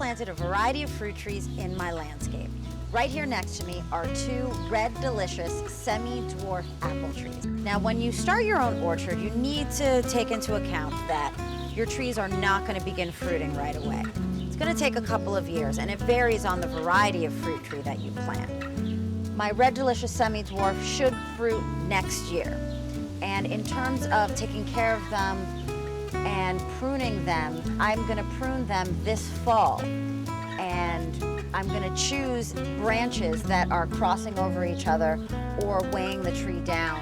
planted a variety of fruit trees in my landscape. Right here next to me are two red delicious semi-dwarf apple trees. Now when you start your own orchard, you need to take into account that your trees are not going to begin fruiting right away. It's going to take a couple of years, and it varies on the variety of fruit tree that you plant. My red delicious semi-dwarf should fruit next year. And in terms of taking care of them and pruning them, I'm going to prune them this fall. And I'm going to choose branches that are crossing over each other or weighing the tree down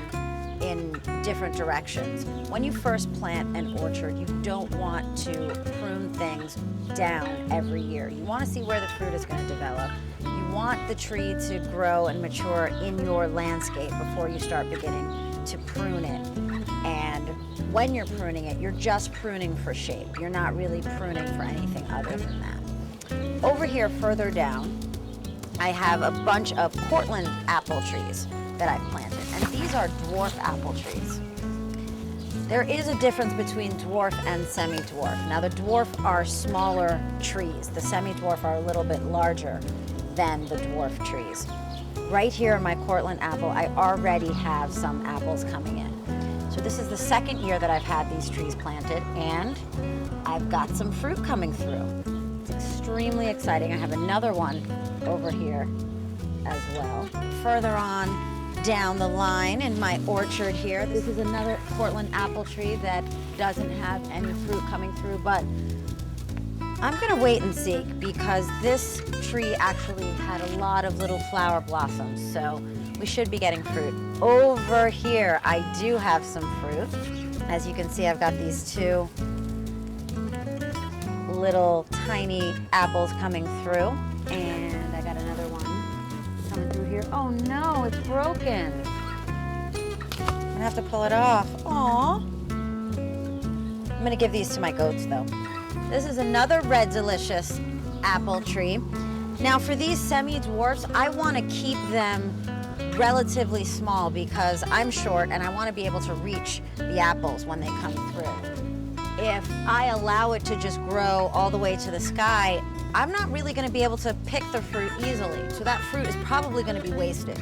in different directions. When you first plant an orchard, you don't want to prune things down every year. You want to see where the fruit is going to develop. You want the tree to grow and mature in your landscape before you start beginning to prune it. And when you're pruning it, you're just pruning for shape. You're not really pruning for anything other than that. Over here further down, I have a bunch of Cortland apple trees that I've planted, and these are dwarf apple trees. There is a difference between dwarf and semi-dwarf. Now the dwarf are smaller trees. The semi-dwarf are a little bit larger than the dwarf trees. Right here in my Cortland apple, I already have some apples coming in. So this is the second year that I've had these trees planted, and I've got some fruit coming through. Extremely exciting. I have another one over here as well. Further on down the line in my orchard here, this is another Cortland apple tree that doesn't have any fruit coming through, but I'm gonna wait and see because this tree actually had a lot of little flower blossoms, so we should be getting fruit. Over here, I do have some fruit. As you can see, I've got these two little tiny apples coming through, and I got another one coming through here. Oh no, it's broken. I'm gonna have to pull it off. Aw. I'm gonna give these to my goats though. This is another red delicious apple tree. Now for these semi-dwarfs, I want to keep them relatively small because I'm short and I want to be able to reach the apples when they come through. If I allow it to just grow all the way to the sky, I'm not really going to be able to pick the fruit easily. So that fruit is probably going to be wasted.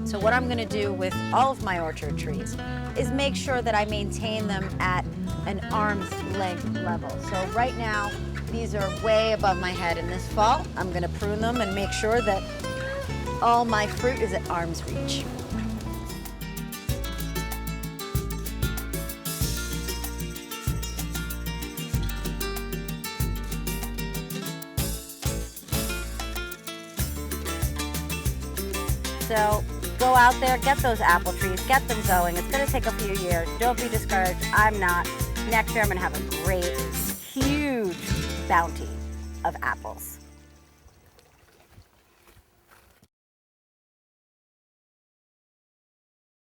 So what I'm going to do with all of my orchard trees is make sure that I maintain them at an arm's length level. So right now, these are way above my head, and this fall, I'm going to prune them and make sure that all my fruit is at arm's reach. So go out there, get those apple trees, get them going. It's going to take a few years. Don't be discouraged. I'm not. Next year, I'm going to have a great, huge bounty of apples.